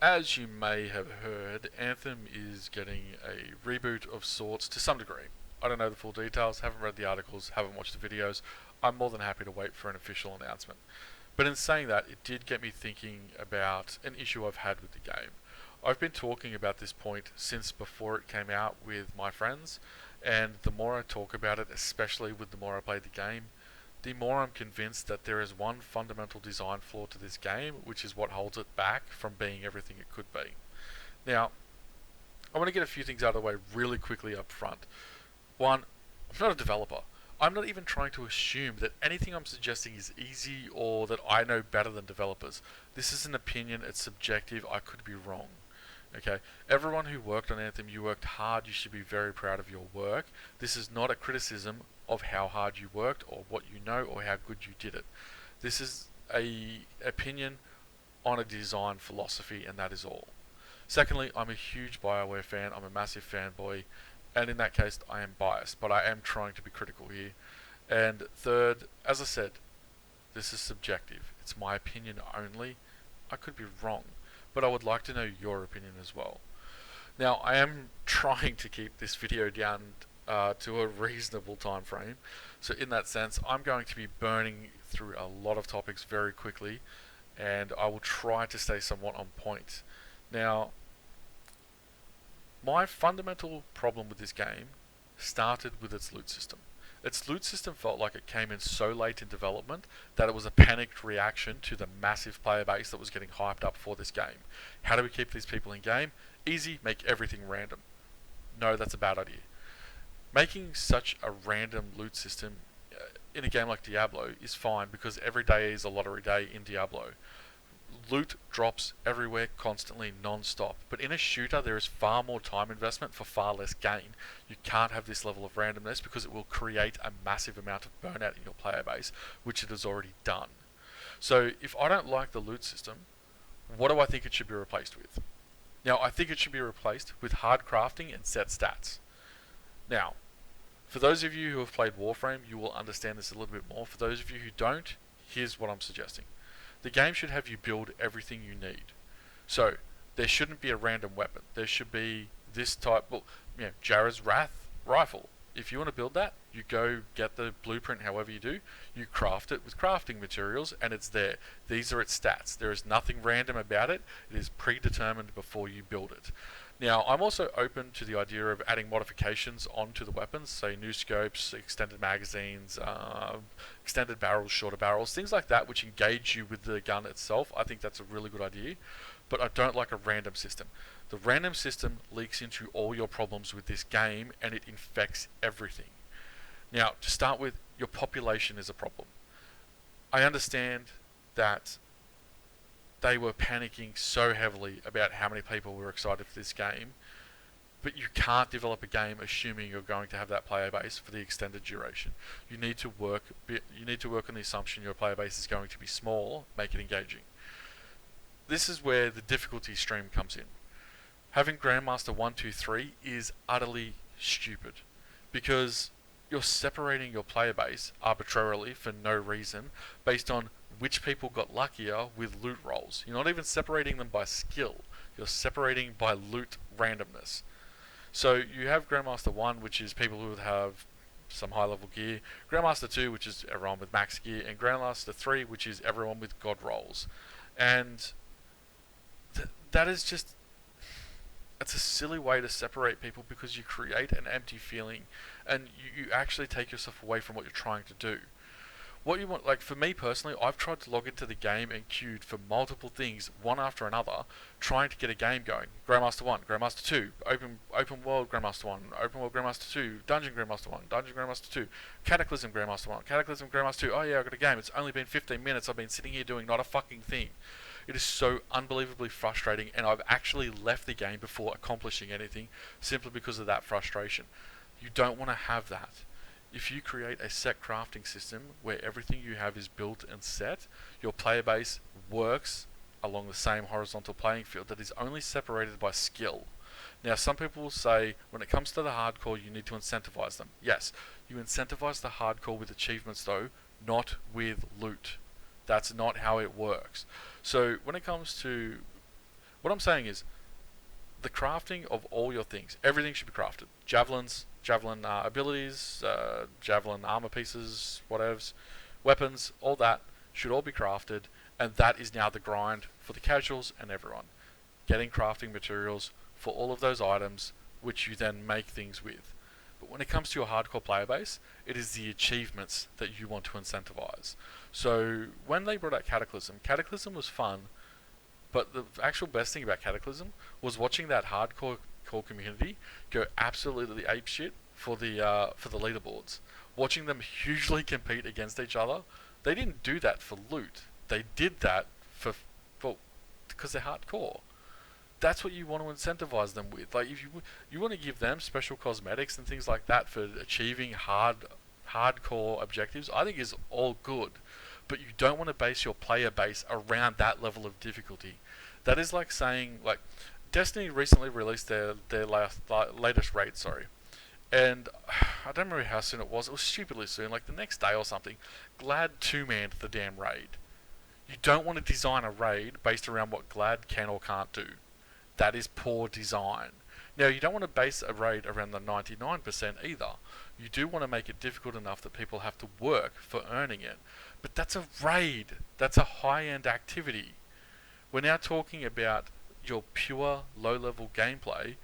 As you may have heard, Anthem is getting a reboot of sorts to some degree. I don't know the full details, haven't read the articles, haven't watched the videos. I'm more than happy to wait for an official announcement. But in saying that, it did get me thinking about an issue I've had with the game. I've been talking about this point since before it came out with my friends, and the more I talk about it, especially with the more I play the game, the more I'm convinced that there is one fundamental design flaw to this game, which is what holds it back from being everything it could be. Now, I want to get a few things out of the way really quickly up front. One, I'm not a developer. I'm not even trying to assume that anything I'm suggesting is easy or that I know better than developers. This is an opinion, it's subjective, I could be wrong. Okay, everyone who worked on Anthem, you worked hard, you should be very proud of your work. This is not a criticism of how hard you worked or what you know or how good you did it. This is a opinion on a design philosophy, and that is all. Secondly, I'm a huge BioWare fan, I'm a massive fanboy, and in that case I am biased, but I am trying to be critical here. And third, as I said, this is subjective. It's my opinion only. I could be wrong, but I would like to know your opinion as well. Now, I am trying to keep this video down to a reasonable time frame, so in that sense, I'm going to be burning through a lot of topics very quickly, and I will try to stay somewhat on point. Now, my fundamental problem with this game started with its loot system. Its loot system felt like it came in so late in development that it was a panicked reaction to the massive player base that was getting hyped up for this game. How do we keep these people in game? Easy, make everything random. No, that's a bad idea. Making such a random loot system in a game like Diablo is fine because every day is a lottery day in Diablo. Loot drops everywhere constantly, non-stop. But in a shooter, there is far more time investment for far less gain. You can't have this level of randomness because it will create a massive amount of burnout in your player base, which it has already done. So if I don't like the loot system, what do I think it should be replaced with? Now, I think it should be replaced with hard crafting and set stats. Now, for those of you who have played Warframe, you will understand this a little bit more. For those of you who don't, here's what I'm suggesting. The game should have you build everything you need. So, there shouldn't be a random weapon. There should be this type, well, Jarrah's Wrath rifle. If you want to build that, you go get the blueprint however you do, you craft it with crafting materials, and it's there. These are its stats. There is nothing random about it. It is predetermined before you build it. Now, I'm also open to the idea of adding modifications onto the weapons, say new scopes, extended magazines, extended barrels, shorter barrels, things like that, which engage you with the gun itself. I think that's a really good idea, but I don't like a random system. The random system leaks into all your problems with this game, and it infects everything. Now, to start with, your population is a problem. I understand that they were panicking so heavily about how many people were excited for this game, but you can't develop a game assuming you're going to have that player base for the extended duration. You need to work on the assumption your player base is going to be small, make it engaging. This is where the difficulty stream comes in. Having Grandmaster 1, 2, 3 is utterly stupid because you're separating your player base arbitrarily for no reason based on which people got luckier with loot rolls. You're not even separating them by skill. You're separating by loot randomness. So you have Grandmaster 1, which is people who have some high level gear, Grandmaster 2, which is everyone with max gear, and Grandmaster 3, which is everyone with god rolls. And that is just, it's a silly way to separate people because you create an empty feeling and you actually take yourself away from what you're trying to do. What you want, like for me personally, I've tried to log into the game and queued for multiple things, one after another, trying to get a game going. Grandmaster 1, Grandmaster 2, open world Grandmaster 1, open world Grandmaster 2, Dungeon Grandmaster 1, Dungeon Grandmaster 2, Cataclysm Grandmaster 1, Cataclysm Grandmaster 2, oh yeah, I got a game, it's only been 15 minutes, I've been sitting here doing not a fucking thing. It is so unbelievably frustrating, and I've actually left the game before accomplishing anything, simply because of that frustration. You don't want to have that. If you create a set crafting system where everything you have is built and set, your player base works along the same horizontal playing field that is only separated by skill. Now, some people will say when it comes to the hardcore, you need to incentivize them. Yes, you incentivize the hardcore with achievements though, not with loot. That's not how it works. So when it comes to What I'm saying is, the crafting of all your things, everything should be crafted. Javelins, javelin abilities, javelin armor pieces, whatevs, weapons, all that should all be crafted, and that is now the grind for the casuals and everyone. Getting crafting materials for all of those items, which you then make things with. But when it comes to your hardcore player base, it is the achievements that you want to incentivize. So when they brought out Cataclysm, Cataclysm was fun, but the actual best thing about Cataclysm was watching that hardcore core community go absolutely apeshit for the leaderboards. Watching them hugely compete against each other. They didn't do that for loot. They did that for well, because they're hardcore. That's what you want to incentivize them with. Like, if you want to give them special cosmetics and things like that for achieving hardcore objectives, I think is all good. But you don't want to base your player base around that level of difficulty. That is like saying, like, Destiny recently released their latest raid, and I don't remember how soon it was. It was stupidly soon, like the next day or something. Glad two-manned the damn raid. You don't want to design a raid based around what Glad can or can't do. That is poor design. Now, you don't want to base a raid around the 99% either. You do want to make it difficult enough that people have to work for earning it. But that's a raid. That's a high-end activity. We're now talking about your pure low-level gameplay,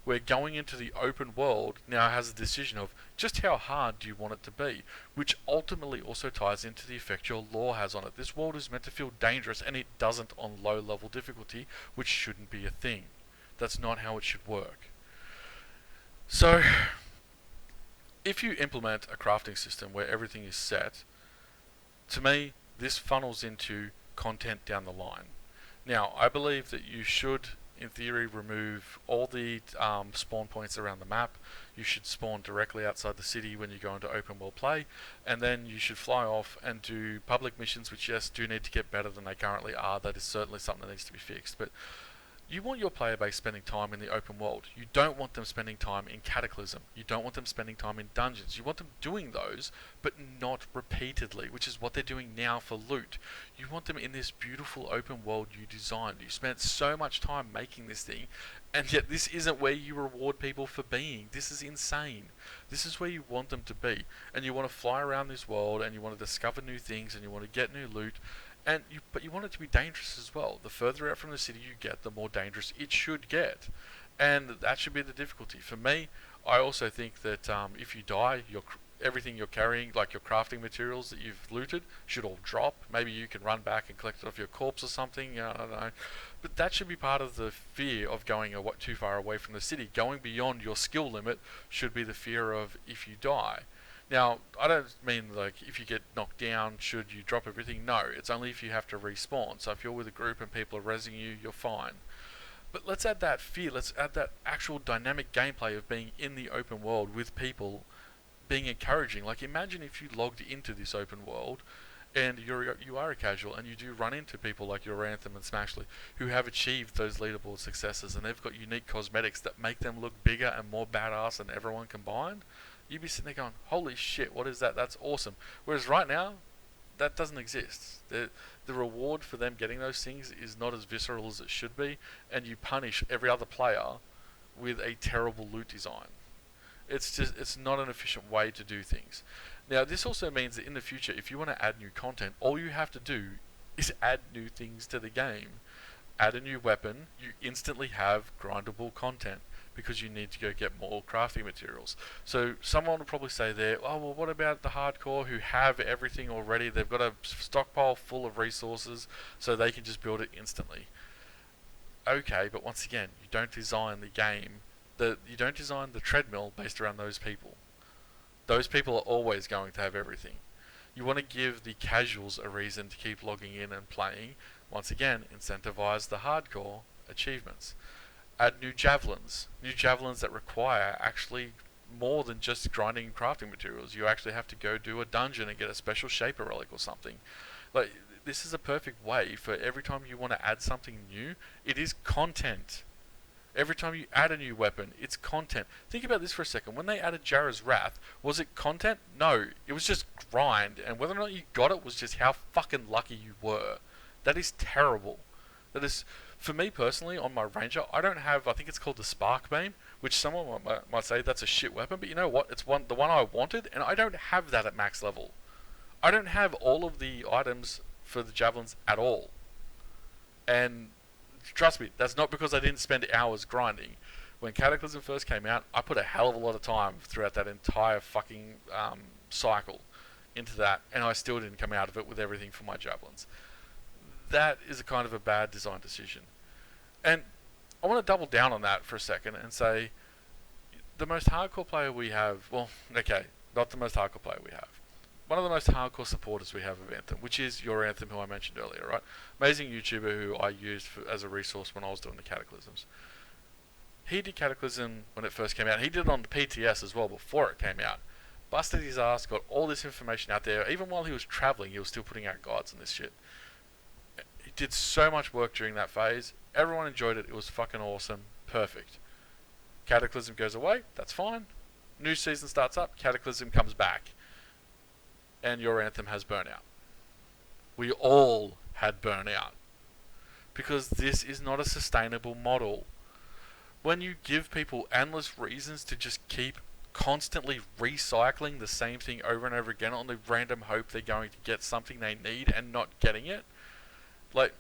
where going into the open world now has a decision of just how hard do you want it to be, which ultimately also ties into the effect your lore has on it. This world is meant to feel dangerous, and it doesn't on low-level difficulty, which shouldn't be a thing. That's not how it should work. So, if you implement a crafting system where everything is set, to me, this funnels into content down the line. Now, I believe that you should, in theory, remove all the spawn points around the map. You should spawn directly outside the city when you go into open world play, and then you should fly off and do public missions, which, yes, do need to get better than they currently are. That is certainly something that needs to be fixed. But you want your player base spending time in the open world. You don't want them spending time in Cataclysm. You don't want them spending time in dungeons. You want them doing those, but not repeatedly, which is what they're doing now for loot. You want them in this beautiful open world you designed. You spent so much time making this thing, and yet this isn't where you reward people for being. This is insane. This is where you want them to be. And you want to fly around this world, and you want to discover new things, and you want to get new loot, but you want it to be dangerous as well. The further out from the city you get, the more dangerous it should get. And that should be the difficulty. For me, I also think that if you die, everything you're carrying, like your crafting materials that you've looted, should all drop. Maybe you can run back and collect it off your corpse or something, I don't know. But that should be part of the fear of going too far away from the city. Going beyond your skill limit should be the fear of if you die. Now, I don't mean like if you get knocked down, should you drop everything? No, it's only if you have to respawn. So if you're with a group and people are rezzing you, you're fine. But let's add that fear, let's add that actual dynamic gameplay of being in the open world with people being encouraging. Like, imagine if you logged into this open world and you are a casual and you do run into people like your Anthem and Smashly who have achieved those leaderboard successes, and they've got unique cosmetics that make them look bigger and more badass than everyone combined. You'd be sitting there going, holy shit, what is that? That's awesome. Whereas right now, that doesn't exist. The reward for them getting those things is not as visceral as it should be, and you punish every other player with a terrible loot design. It's not an efficient way to do things. Now, this also means that in the future, if you want to add new content, all you have to do is add new things to the game. Add a new weapon, you instantly have grindable content, because you need to go get more crafting materials. So someone will probably say there, oh, well, what about the hardcore who have everything already? They've got a stockpile full of resources, so they can just build it instantly. Okay, but once again, you don't design the game, you don't design the treadmill based around those people. Those people are always going to have everything. You want to give the casuals a reason to keep logging in and playing. Once again, incentivize the hardcore achievements. Add new javelins that require actually more than just grinding and crafting materials. You actually have to go do a dungeon and get a special shaper relic or something. Like, this is a perfect way for every time you want to add something new, it is content. Every time you add a new weapon, it's content. Think about this for a second. When they added Jara's Wrath, was it content? No, it was just grind, and whether or not you got it was just how fucking lucky you were. That is terrible. That is For me personally, on my Ranger, I don't have, I think it's called the Spark Beam, which someone might say that's a shit weapon, but you know what? It's the one I wanted, and I don't have that at max level. I don't have all of the items for the javelins at all. And trust me, that's not because I didn't spend hours grinding. When Cataclysm first came out, I put a hell of a lot of time throughout that entire fucking cycle into that, and I still didn't come out of it with everything for my javelins. That is a kind of a bad design decision. And I want to double down on that for a second and say the most hardcore player we have, well, okay, not the most hardcore player we have. One of the most hardcore supporters we have of Anthem, which is your Anthem, who I mentioned earlier, right? Amazing YouTuber who I used as a resource when I was doing the Cataclysms. He did Cataclysm when it first came out. He did it on the PTS as well before it came out. Busted his ass, got all this information out there. Even while he was traveling, he was still putting out guides and this shit. He did so much work during that phase. Everyone enjoyed it. It was fucking awesome. Perfect. Cataclysm goes away. That's fine. New season starts up. Cataclysm comes back. And your Anthem has burnout. We all had burnout. Because this is not a sustainable model. When you give people endless reasons to just keep constantly recycling the same thing over and over again on the random hope they're going to get something they need and not getting it, like,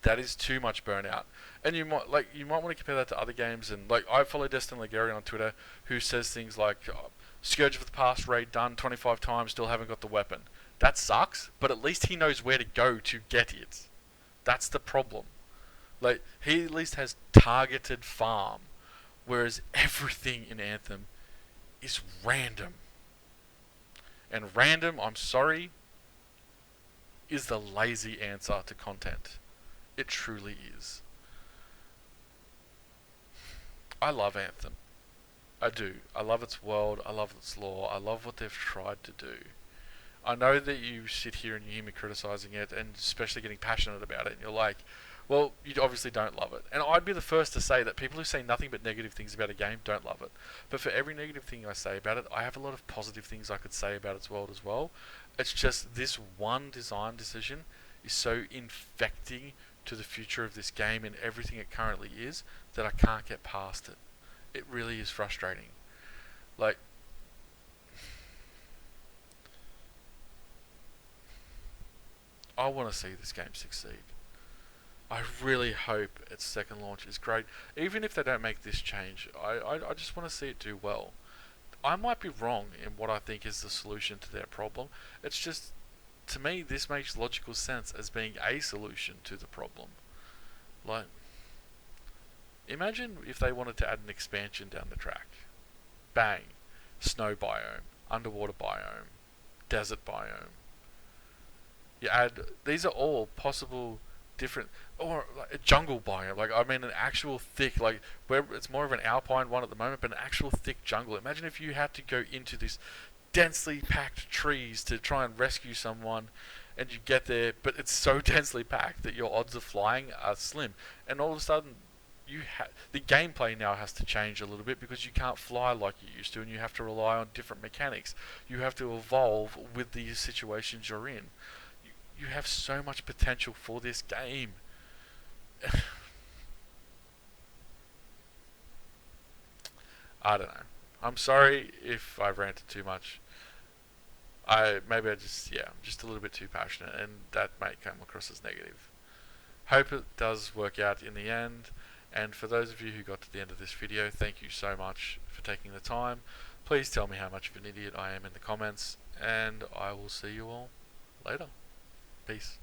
that is too much burnout. And you might want to compare that to other games. And like, I follow Destin Legary on Twitter, who says things like, Scourge of the Past raid done 25 times, still haven't got the weapon. That sucks, but at least he knows where to go to get it. That's the problem. Like, he at least has targeted farm, whereas everything in Anthem is random. And random, I'm sorry, is the lazy answer to content. It truly is. I love Anthem. I do. I love its world. I love its lore. I love what they've tried to do. I know that you sit here and you hear me criticizing it, and especially getting passionate about it, and you're like, well, you obviously don't love it. And I'd be the first to say that people who say nothing but negative things about a game don't love it. But for every negative thing I say about it, I have a lot of positive things I could say about its world as well. It's just this one design decision is so infecting to the future of this game and everything it currently is that I can't get past it. It really is frustrating. Like, I want to see this game succeed. I really hope its second launch is great. Even if they don't make this change, I just want to see it do well. I might be wrong in what I think is the solution to their problem. It's just, to me, this makes logical sense as being a solution to the problem. Like, imagine if they wanted to add an expansion down the track. Bang. Snow biome, underwater biome, desert biome. You add, these are all possible different, or like a jungle biome, like, I mean, an actual thick, like, where it's more of an alpine one at the moment, but an actual thick jungle. Imagine if you had to go into this densely packed trees to try and rescue someone, and you get there, but it's so densely packed that your odds of flying are slim, and all of a sudden, the gameplay now has to change a little bit because you can't fly like you used to, and you have to rely on different mechanics. You have to evolve with the situations you're in. You have so much potential for this game. I don't know. I'm sorry if I ranted too much. I'm just a little bit too passionate, and that might come across as negative. Hope it does work out in the end. And for those of you who got to the end of this video, thank you so much for taking the time. Please tell me how much of an idiot I am in the comments, and I will see you all later. Peace.